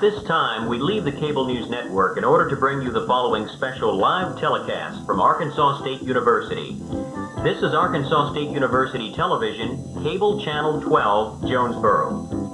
this time, we leave the cable news network in order to bring you the following special live telecast from Arkansas State University. This is Arkansas State University Television, Cable Channel 12, Jonesboro.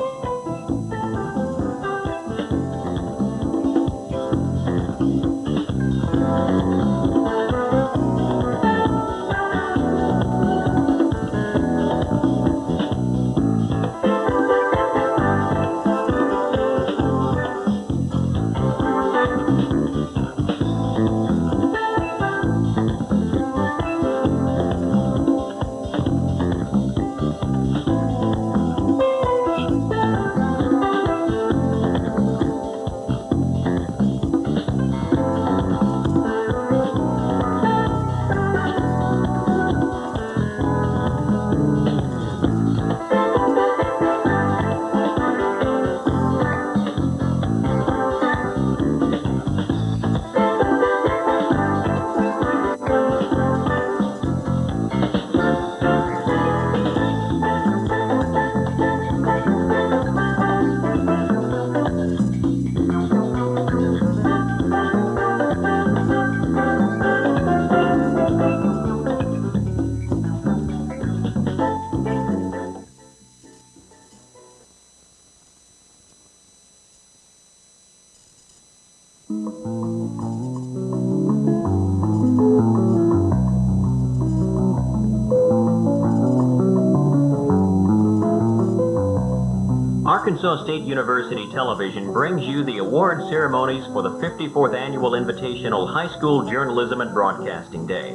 Arkansas State University Television brings you the award ceremonies for the 54th Annual Invitational High School Journalism and Broadcasting Day.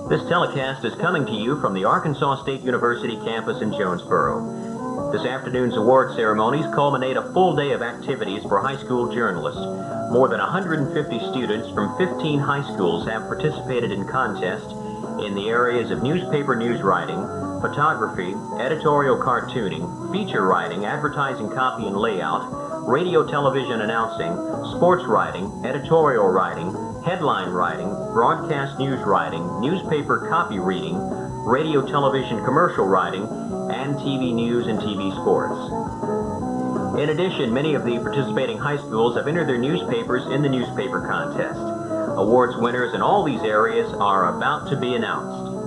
This telecast is coming to you from the Arkansas State University campus in Jonesboro. This afternoon's award ceremonies culminate a full day of activities for high school journalists. More than 150 students from 15 high schools have participated in contests in the areas of newspaper news writing, photography, editorial cartooning, feature writing, advertising copy and layout, radio television announcing, sports writing, editorial writing, headline writing, broadcast news writing, newspaper copy reading, radio television commercial writing, and TV news and TV sports. In addition, many of the participating high schools have entered their newspapers in the newspaper contest. Awards winners in all these areas are about to be announced.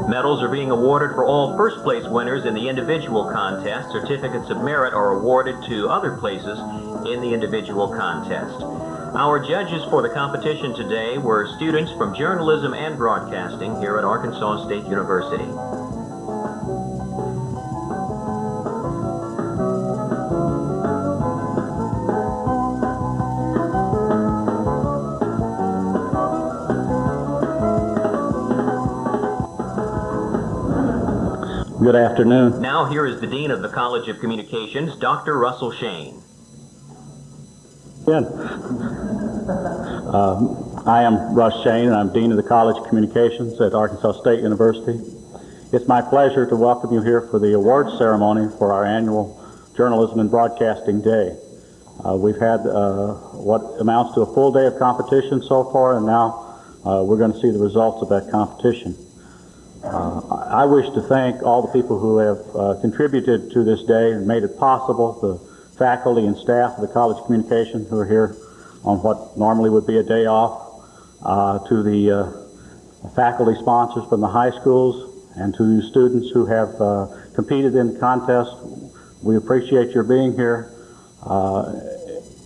Medals are being awarded for all first place winners in the individual contest. Certificates of merit are awarded to other places in the individual contest. Our judges for the competition today were students from journalism and broadcasting here at Arkansas State University. Good afternoon. Now here is the Dean of the College of Communications, Dr. Russell Shane. Again, I am Russ Shane, and I'm Dean of the College of Communications at Arkansas State University. It's my pleasure to welcome you here for the awards ceremony for our annual Journalism and Broadcasting Day. We've had what amounts to a full day of competition so far, and now we're going to see the results of that competition. I wish to thank all the people who have contributed to this day and made it possible, the faculty and staff of the College of Communication who are here on what normally would be a day off, to the faculty sponsors from the high schools, and to students who have competed in the contest. We appreciate your being here,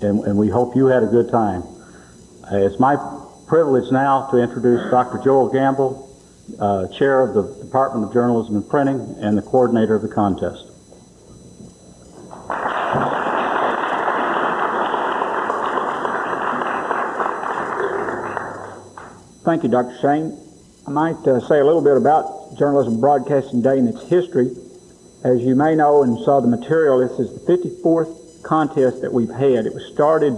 and we hope you had a good time. It's my privilege now to introduce Dr. Joel Gamble, Chair of the Department of Journalism and Printing and the coordinator of the contest. Thank you, Dr. Shane. I might say a little bit about Journalism and Broadcasting Day and its history. As you may know and saw the material, this is the 54th contest that we've had. It was started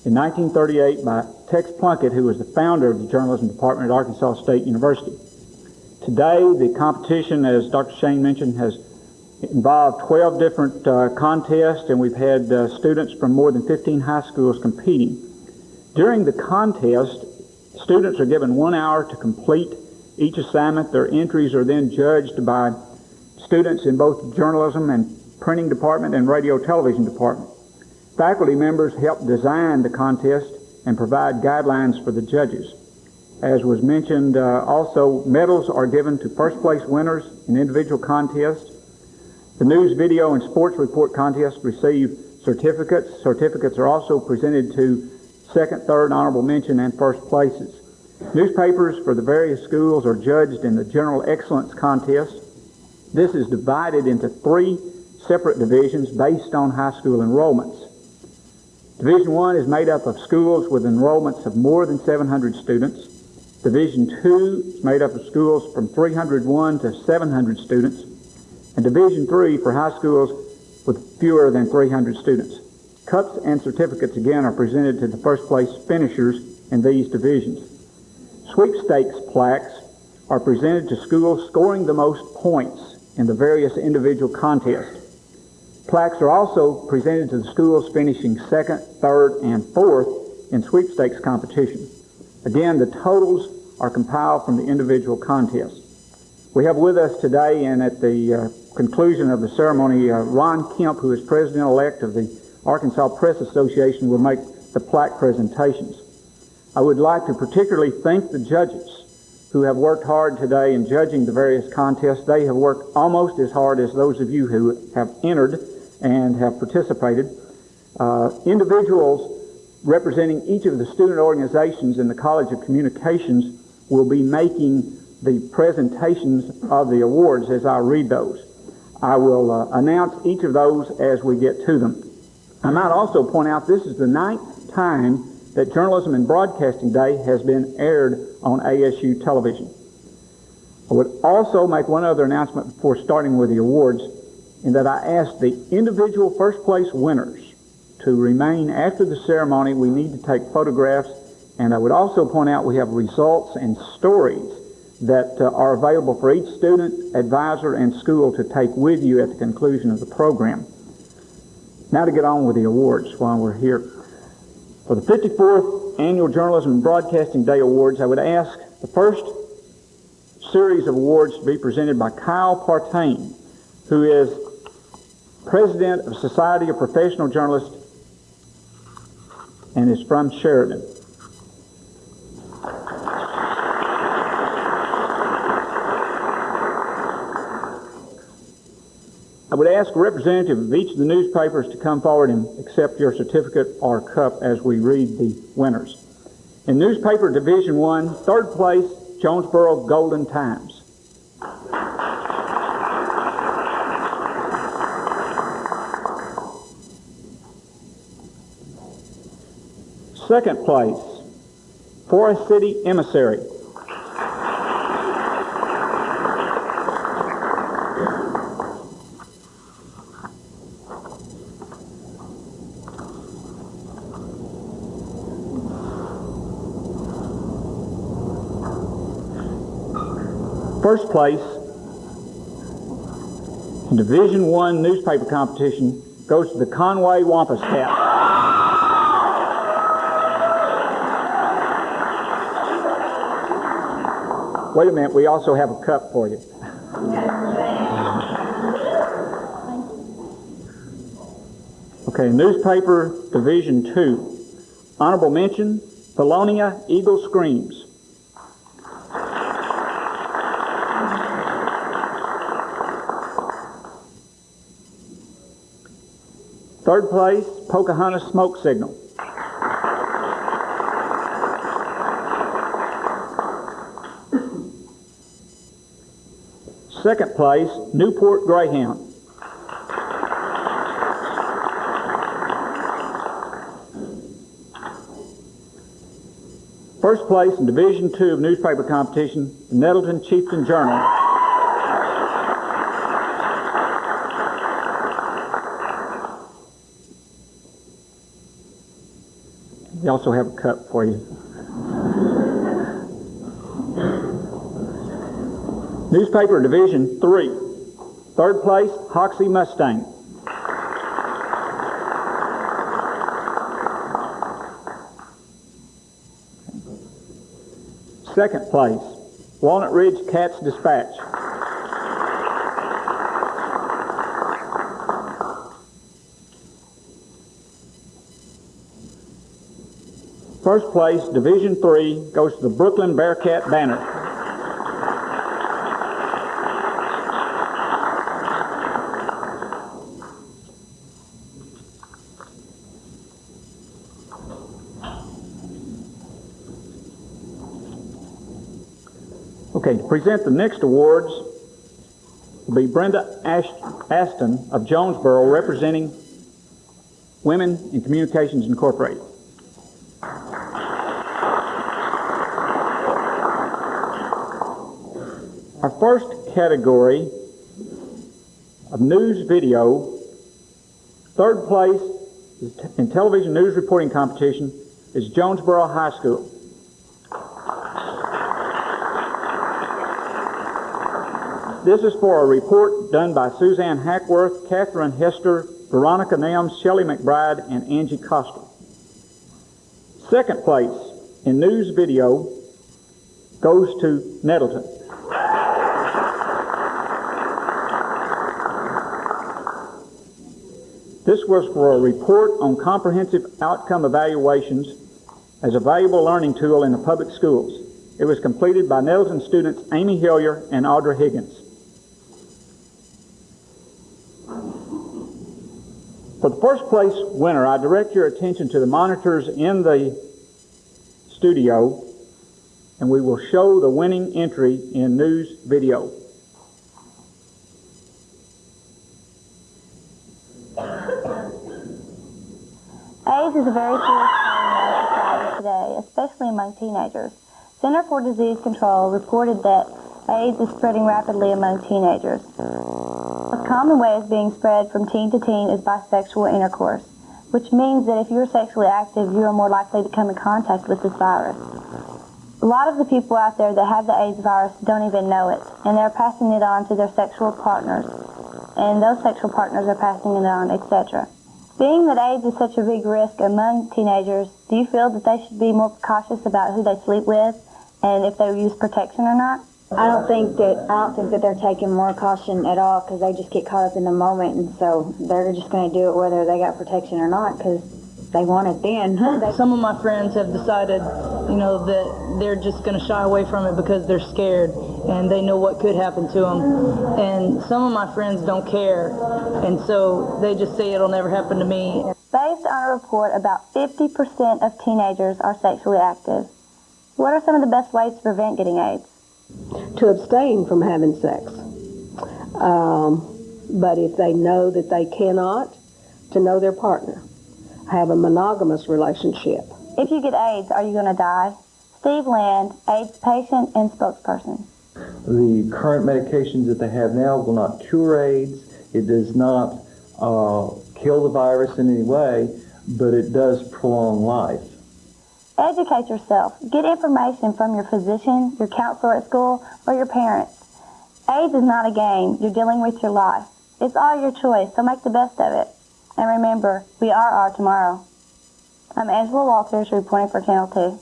in 1938 by Tex Plunkett, who was the founder of the Journalism Department at Arkansas State University. Today, the competition, as Dr. Shane mentioned, has involved 12 different contests, and we've had students from more than 15 high schools competing. During the contest, students are given 1 hour to complete each assignment. Their entries are then judged by students in both journalism and printing department, and radio television department. Faculty members helped design the contest and provide guidelines for the judges. As was mentioned, also medals are given to first place winners in individual contests. The news, video, and sports report contests receive certificates. Certificates are also presented to second, third, honorable mention, and first places. Newspapers for the various schools are judged in the General Excellence Contest. This is divided into 3 separate divisions based on high school enrollments. Division 1 is made up of schools with enrollments of more than 700 students. Division 2 is made up of schools from 301 to 700 students. And Division 3 for high schools with fewer than 300 students. Cups and certificates again are presented to the first place finishers in these divisions. Sweepstakes plaques are presented to schools scoring the most points in the various individual contests. Plaques are also presented to the schools finishing second, third, and fourth in sweepstakes competition. Again, the totals are compiled from the individual contests. We have with us today, and at the conclusion of the ceremony, Ron Kemp, who is president-elect of the Arkansas Press Association, will make the plaque presentations. I would like to particularly thank the judges who have worked hard today in judging the various contests. They have worked almost as hard as those of you who have entered and have participated. Individuals representing each of the student organizations in the College of Communications will be making the presentations of the awards as I read those. I will announce each of those as we get to them. I might also point out this is the 9th time that Journalism and Broadcasting Day has been aired on ASU television. I would also make one other announcement before starting with the awards, in that I asked the individual first place winners to remain after the ceremony. We need to take photographs, and I would also point out we have results and stories that are available for each student, advisor, and school to take with you at the conclusion of the program. Now to get on with the awards while we're here. For the 54th Annual Journalism and Broadcasting Day Awards, I would ask the first series of awards to be presented by Kyle Partain, who is President of Society of Professional Journalists and is from Sheridan. I would ask a representative of each of the newspapers to come forward and accept your certificate or cup as we read the winners. In Newspaper Division 1, third place, Jonesboro Golden Times. Second place, Forest City Emissary. First place in Division 1 newspaper competition goes to the Conway Wampus Cat. Wait a minute, we also have a cup for you. Okay, Newspaper Division 2. Honorable mention, Polonia Eagle Screams. Third place, Pocahontas Smoke Signal. Second place, Newport Greyhound. First place in Division 2 of newspaper competition, the Nettleton Chieftain Journal. We also have a cup for you. Newspaper Division 3. Third place, Hoxie Mustang. Second place, Walnut Ridge Cats Dispatch. First place, Division III, goes to the Brooklyn Bearcat Banner. Okay, to present the next awards will be Brenda Aston of Jonesboro, representing Women in Communications Incorporated. Our first category of news video, third place in television news reporting competition is Jonesboro High School. This is for a report done by Suzanne Hackworth, Catherine Hester, Veronica Nams, Shelley McBride, and Angie Coster. Second place in news video goes to Nettleton. This was for a report on comprehensive outcome evaluations as a valuable learning tool in the public schools. It was completed by Nettleton students Amy Hillier and Audra Higgins. For the first place winner, I direct your attention to the monitors in the studio, and we will show the winning entry in news video. AIDS is a very serious problem in our society today, especially among teenagers. Center for Disease Control reported that AIDS is spreading rapidly among teenagers. A common way of being spread from teen to teen is by sexual intercourse, which means that if you're sexually active, you are more likely to come in contact with this virus. A lot of the people out there that have the AIDS virus don't even know it, and they're passing it on to their sexual partners, and those sexual partners are passing it on, etc. Being that AIDS is such a big risk among teenagers, do you feel that they should be more cautious about who they sleep with and if they use protection or not? I don't think that they're taking more caution at all, because they just get caught up in the moment, and so they're just going to do it whether they got protection or not, because they want it then. Some of my friends have decided, that they're just going to shy away from it because they're scared and they know what could happen to them. And some of my friends don't care, and so they just say it'll never happen to me. Based on a report, about 50% of teenagers are sexually active. What are some of the best ways to prevent getting AIDS? To abstain from having sex. But if they know that they cannot, to know their partner. Have a monogamous relationship. If you get AIDS, are you going to die? Steve Land, AIDS patient and spokesperson. The current medications that they have now will not cure AIDS. It does not kill the virus in any way, but it does prolong life. Educate yourself. Get information from your physician, your counselor at school, or your parents. AIDS is not a game. You're dealing with your life. It's all your choice, so make the best of it. And remember, we are our tomorrow. I'm Angela Walters, reporting for Channel 2.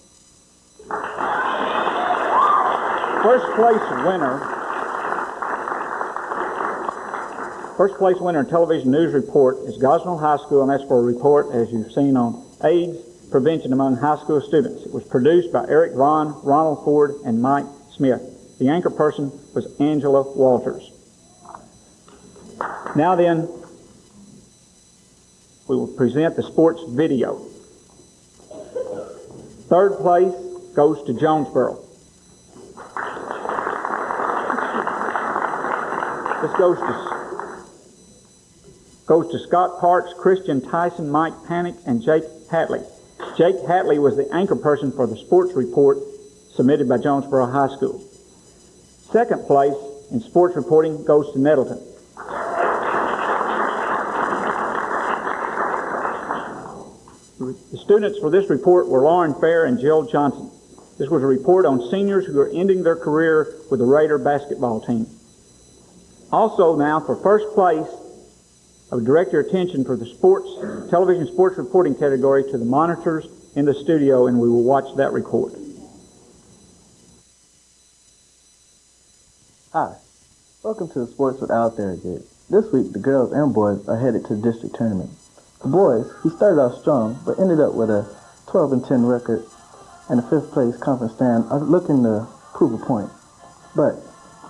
First place winner in television news report is Gosnell High School, and that's for a report, as you've seen, on AIDS prevention among high school students. It was produced by Eric Vaughn, Ronald Ford, and Mike Smith. The anchor person was Angela Walters. Now then, we will present the sports video. Third place goes to Jonesboro. This goes to Scott Parks, Christian Tyson, Mike Panic, and Jake Hatley. Jake Hatley was the anchor person for the sports report submitted by Jonesboro High School. Second place in sports reporting goes to Nettleton. The students for this report were Lauren Fair and Jill Johnson. This was a report on seniors who are ending their career with the Raider basketball team. Also now, for first place, I would direct your attention for the television sports reporting category to the monitors in the studio, and we will watch that report. Hi, welcome to the Sports with Al Thurgood. This week, the girls and boys are headed to the district tournament. The boys, who started off strong, but ended up with a 12-10 record and a 5th place conference stand are looking to prove a point. But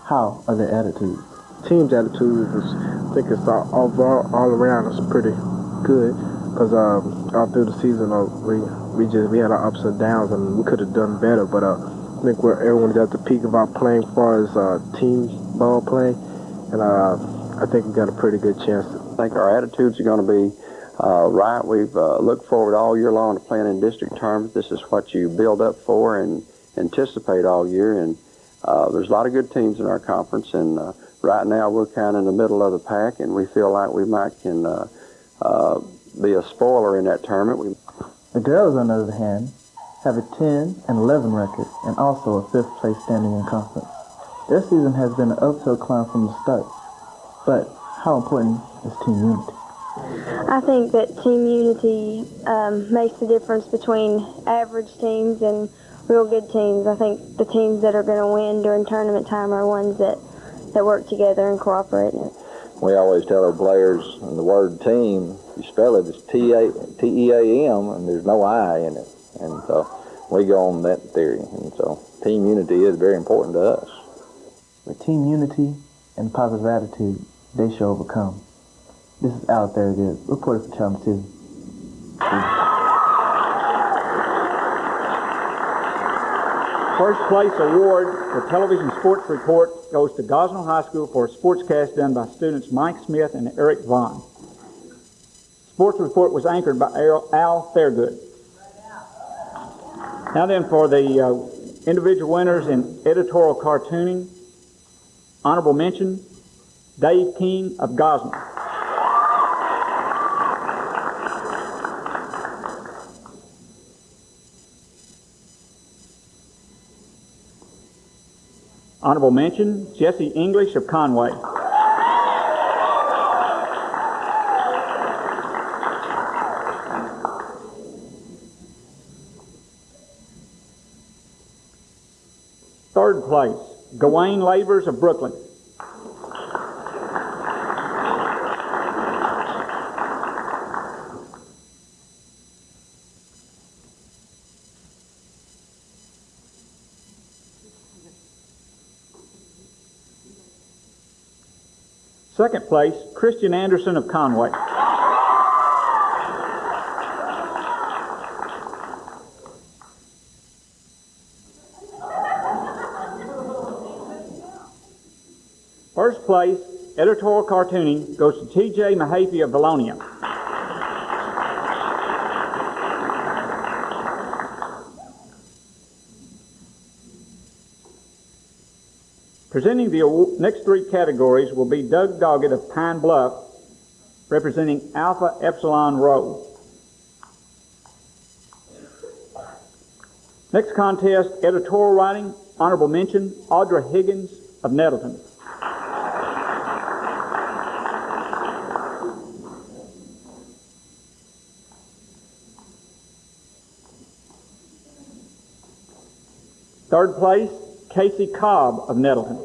how are their attitudes? Team's attitude is, I think it's all around is pretty good, because all through the season we had our ups and downs and we could have done better, but I think everyone's at the peak of our playing as far as team ball play, and I think we got a pretty good chance. I think our attitudes are going to be right. We've looked forward all year long to playing in district tournaments. This is what you build up for and anticipate all year, and there's a lot of good teams in our conference, and right now we're kind of in the middle of the pack, and we feel like we can be a spoiler in that tournament. The girls, on the other hand, have a 10 and 11 record and also a 5th place standing in conference. Their season has been an uphill climb from the start, but how important is team unity? I think that team unity makes the difference between average teams and real good teams. I think the teams that are going to win during tournament time are ones that work together and cooperate. We always tell our players, and the word team, you spell it as T-E-A-M, and there's no I in it. And so we go on that theory. And so team unity is very important to us. With team unity and positive attitude, they shall overcome. This is Out There Good, reporter for Channel 2. First place award for television sports report goes to Gosnell High School for a sportscast done by students Mike Smith and Eric Vaughn. Sports report was anchored by Al Fairgood. Now then, for the individual winners in editorial cartooning, honorable mention, Dave King of Gosnell. Honorable mention, Jesse English of Conway. Third place, Gawain Labors of Brooklyn. Second place, Christian Anderson of Conway. First place, editorial cartooning, goes to T.J. Mahaffey of Valonia. Presenting the next 3 categories will be Doug Doggett of Pine Bluff, representing Alpha Epsilon Rho. Next contest, editorial writing, honorable mention, Audra Higgins of Nettleton. Third place, Casey Cobb of Nettleton.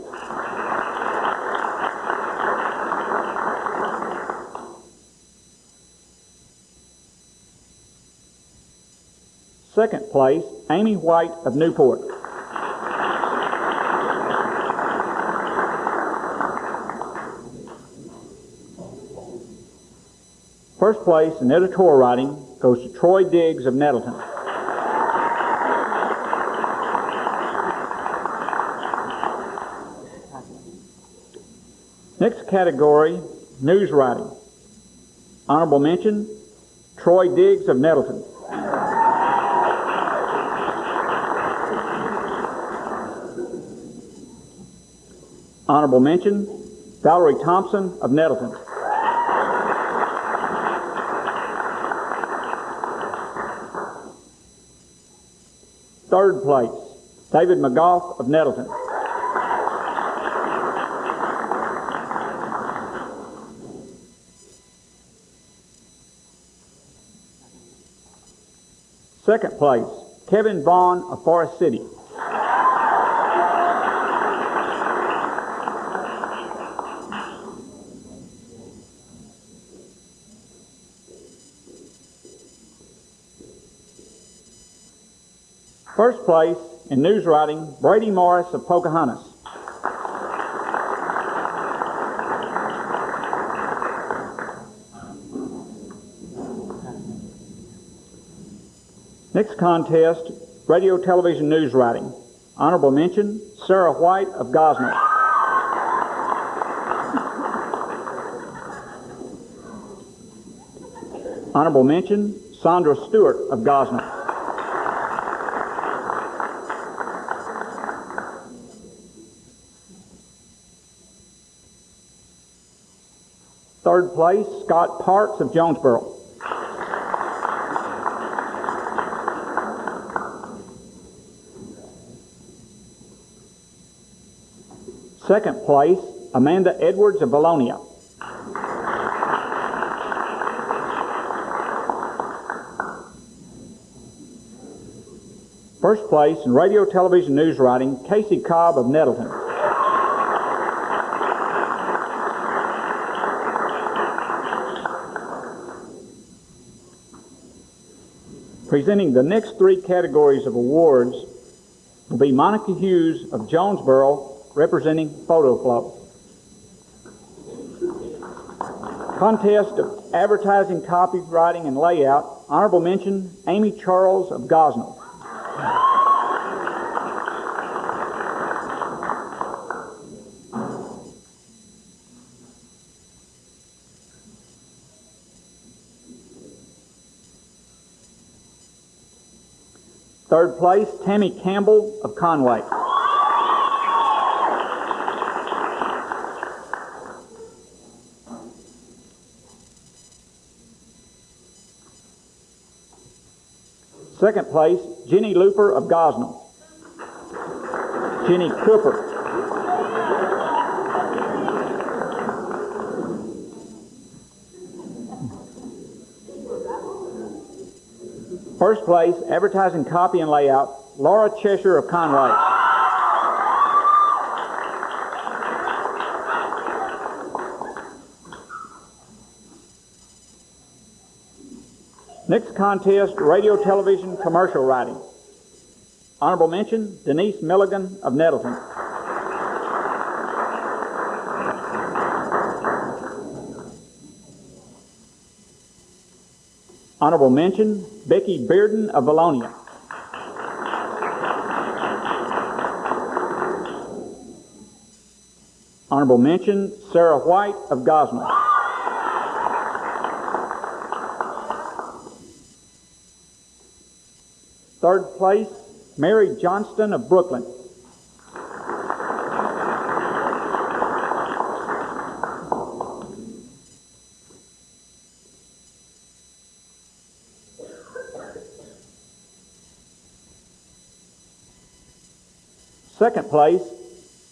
Second place, Amy White of Newport. First place in editorial writing goes to Troy Diggs of Nettleton. Next category, news writing. Honorable mention, Troy Diggs of Nettleton. Honorable mention, Valerie Thompson of Nettleton. Third place, David McGough of Nettleton. Second place, Kevin Vaughn of Forest City. First place in news writing, Brady Morris of Pocahontas. Next contest, radio television news writing. Honorable mention, Sarah White of Gosnell. Honorable mention, Sandra Stewart of Gosnell. Third place, Scott Parks of Jonesboro. Second place, Amanda Edwards of Valonia. First place in radio television news writing, Casey Cobb of Nettleton. Presenting the next three categories of awards will be Monica Hughes of Jonesboro, representing photo flow. Contest of advertising, copywriting, and layout. Honorable mention, Amy Charles of Gosnell. Third place, Tammy Campbell of Conway. Second place, Jenny Looper of Gosnell. Jenny Cooper. First place, advertising, copy, and layout, Laura Cheshire of Conway. Next contest, radio, television, commercial writing. Honorable mention, Denise Milligan of Nettleton. Honorable mention, Becky Bearden of Valonia. Honorable mention, Sarah White of Gosnell. Third place, Mary Johnston of Brooklyn. Second place,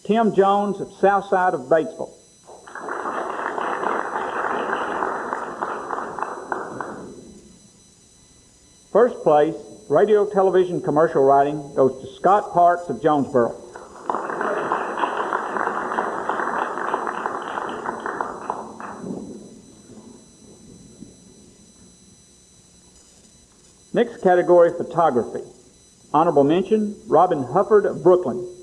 Tim Jones of Southside of Batesville. First place, radio, television, commercial writing goes to Scott Parks of Jonesboro. Next category, photography. Honorable mention, Robin Hufford of Brooklyn.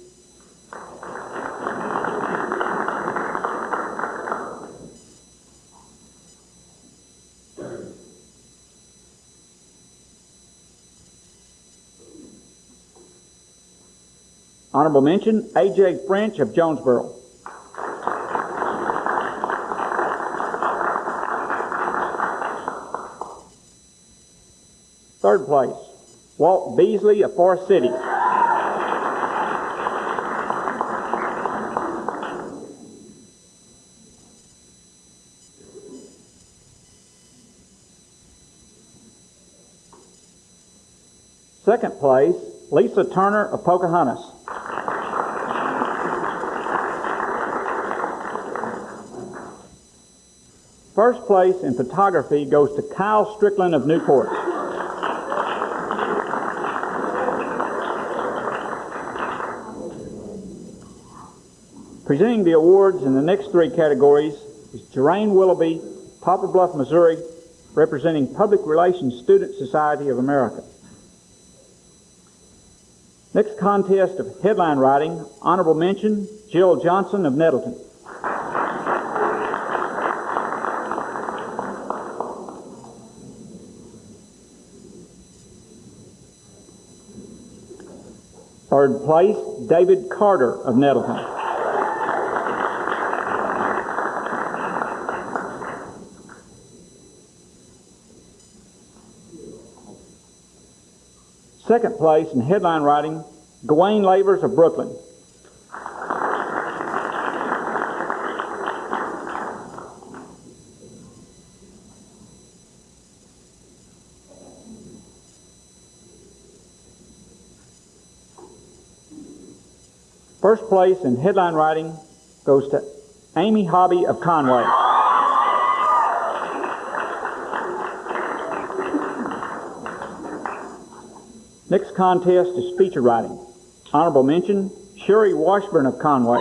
Honorable mention, A.J. French of Jonesboro. Third place, Walt Beasley of Forest City. Second place, Lisa Turner of Pocahontas. First place in photography goes to Kyle Strickland of Newport. Presenting the awards in the next three categories is Jeraine Willoughby, Poplar Bluff, Missouri, representing Public Relations Student Society of America. Next contest of headline writing, honorable mention, Jill Johnson of Nettleton. Third place, David Carter of Nettleton. Second place in headline writing, Gawain Lavers of Brooklyn. First place in headline writing goes to Amy Hobby of Conway. Next contest is feature writing. Honorable mention, Sherry Washburn of Conway.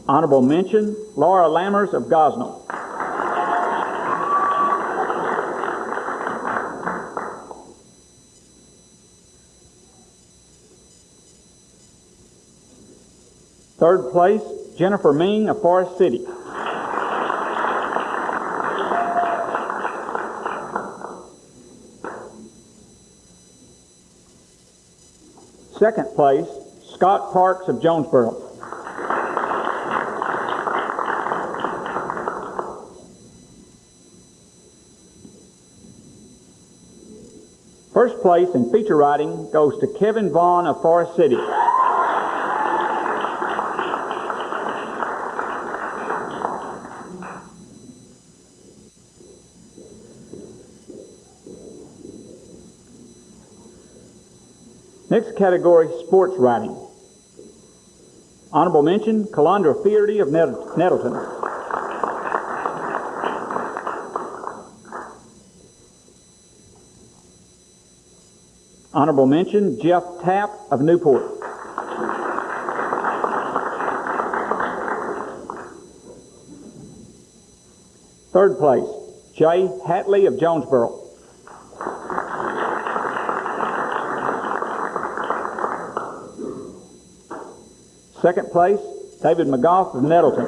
Honorable mention, Laura Lammers of Gosnell. Third place, Jennifer Ming of Forest City. Second place, Scott Parks of Jonesboro. First place in feature writing goes to Kevin Vaughn of Forest City. Next category, sports writing. Honorable mention, Calandra Fearty of Nettleton. Honorable mention, Jeff Tapp of Newport. Third place, Jay Hatley of Jonesboro. Second place, David McGough of Nettleton.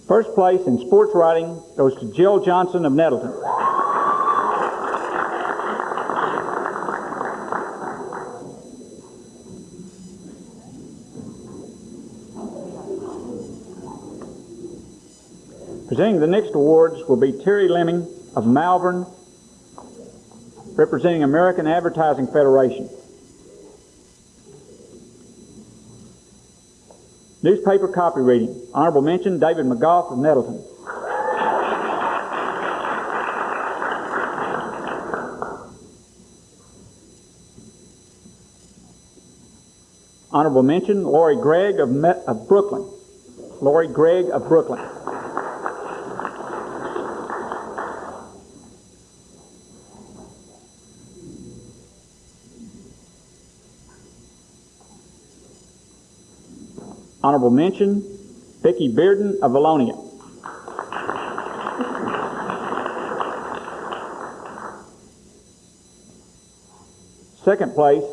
First place in sports writing goes to Jill Johnson of Nettleton. Presenting the next awards will be Terry Lemming of Malvern, representing American Advertising Federation. Newspaper copy reading. Honorable mention, David McGough of Nettleton. Honorable mention, Lori Gregg of Brooklyn. Lori Gregg of Brooklyn. Honorable mention, Vicki Bearden of Valonia. Second place,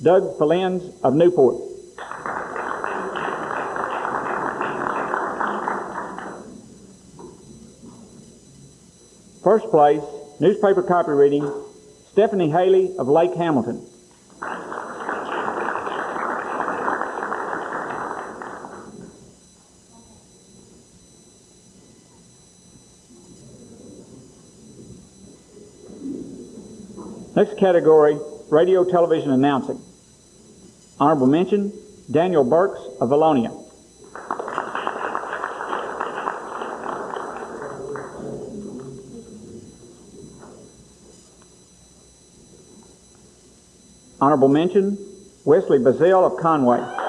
Doug Falens of Newport. First place, newspaper copy reading, Stephanie Haley of Lake Hamilton. Next category, radio, television announcing. Honorable mention, Daniel Burks of Valonia. Honorable mention, Wesley Bazell of Conway.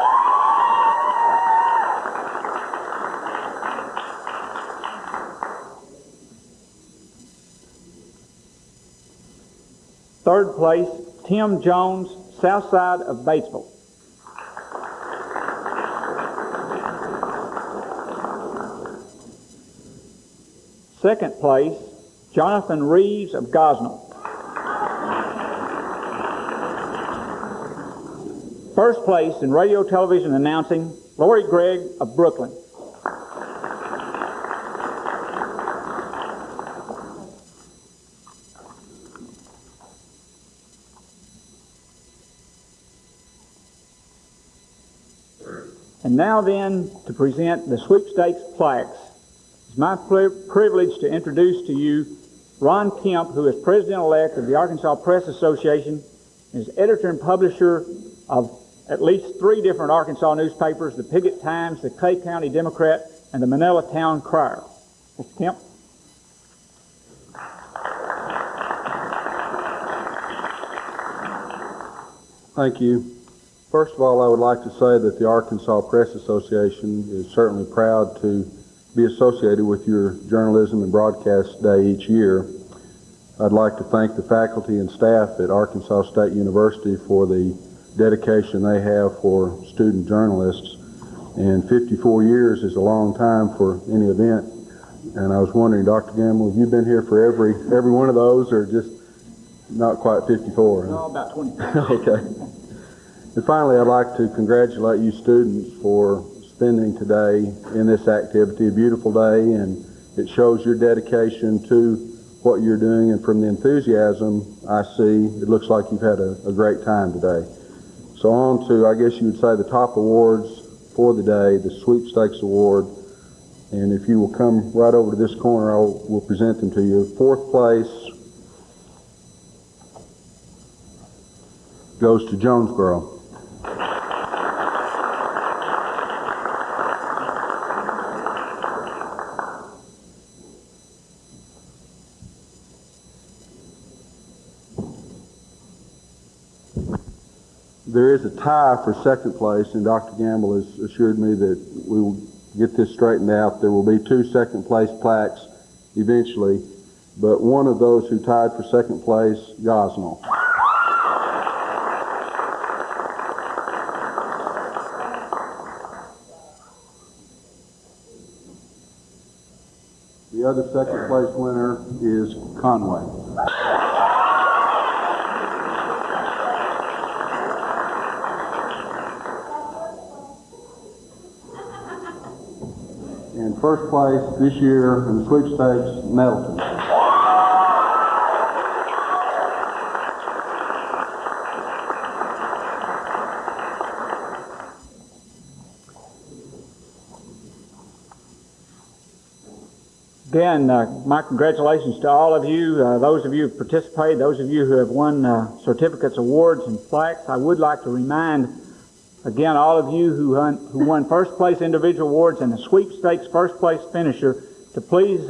Third place, Tim Jones, Southside of Batesville. Second place, Jonathan Reeves of Gosnell. First place in radio television announcing, Lori Gregg of Brooklyn. And now then, to present the sweepstakes plaques. It's my privilege to introduce to you Ron Kemp, who is President-elect of the Arkansas Press Association, and is editor and publisher of at least 3 different Arkansas newspapers, the Piggott Times, the Clay County Democrat, and the Manila Town Crier. Mr. Kemp. Thank you. First of all, I would like to say that the Arkansas Press Association is certainly proud to be associated with your Journalism and Broadcast Day each year. I'd like to thank the faculty and staff at Arkansas State University for the dedication they have for student journalists. And 54 years is a long time for any event. And I was wondering, Dr. Gamble, have you been here for every one of those, or just not quite 54? No, about 20. Okay. And finally, I'd like to congratulate you students for spending today in this activity, a beautiful day, and it shows your dedication to what you're doing, and from the enthusiasm I see, it looks like you've had a great time today. So on to, I guess you would say, the top awards for the day, the Sweepstakes Award, and if you will come right over to this corner, we'll present them to you. Fourth place goes to Jonesboro. There is a tie for second place, and Dr. Gamble has assured me that we will get this straightened out. There will be 2 second place plaques eventually, but one of those who tied for second place, Gosnell. The other second place winner is Conway. And first place this year in the sweepstakes, Nettleton. Again, my congratulations to all of you, those of you who have participated, those of you who have won certificates, awards, and plaques. I would like to remind, again, all of you who won first place individual awards and the sweepstakes first place finisher, to please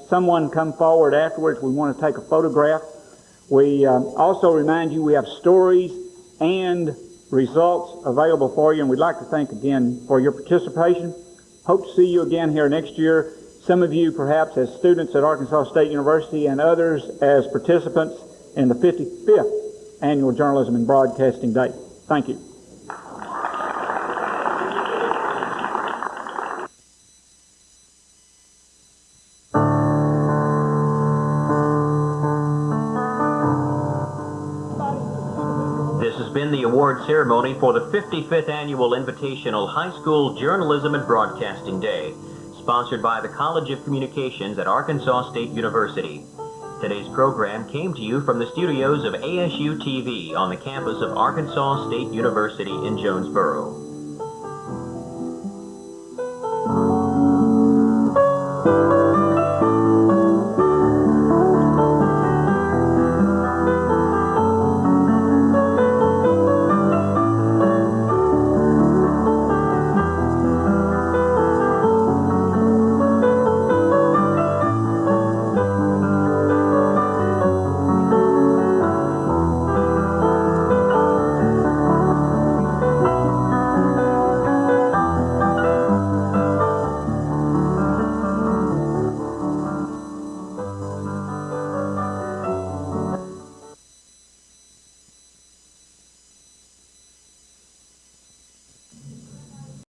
someone come forward afterwards. We want to take a photograph. We also remind you we have stories and results available for you, and we'd like to thank again for your participation. Hope to see you again here next year. Some of you perhaps as students at Arkansas State University, and others as participants in the 55th Annual Journalism and Broadcasting Day. Thank you. This has been the award ceremony for the 55th Annual Invitational High School Journalism and Broadcasting Day, sponsored by the College of Communications at Arkansas State University. Today's program came to you from the studios of ASU TV on the campus of Arkansas State University in Jonesboro.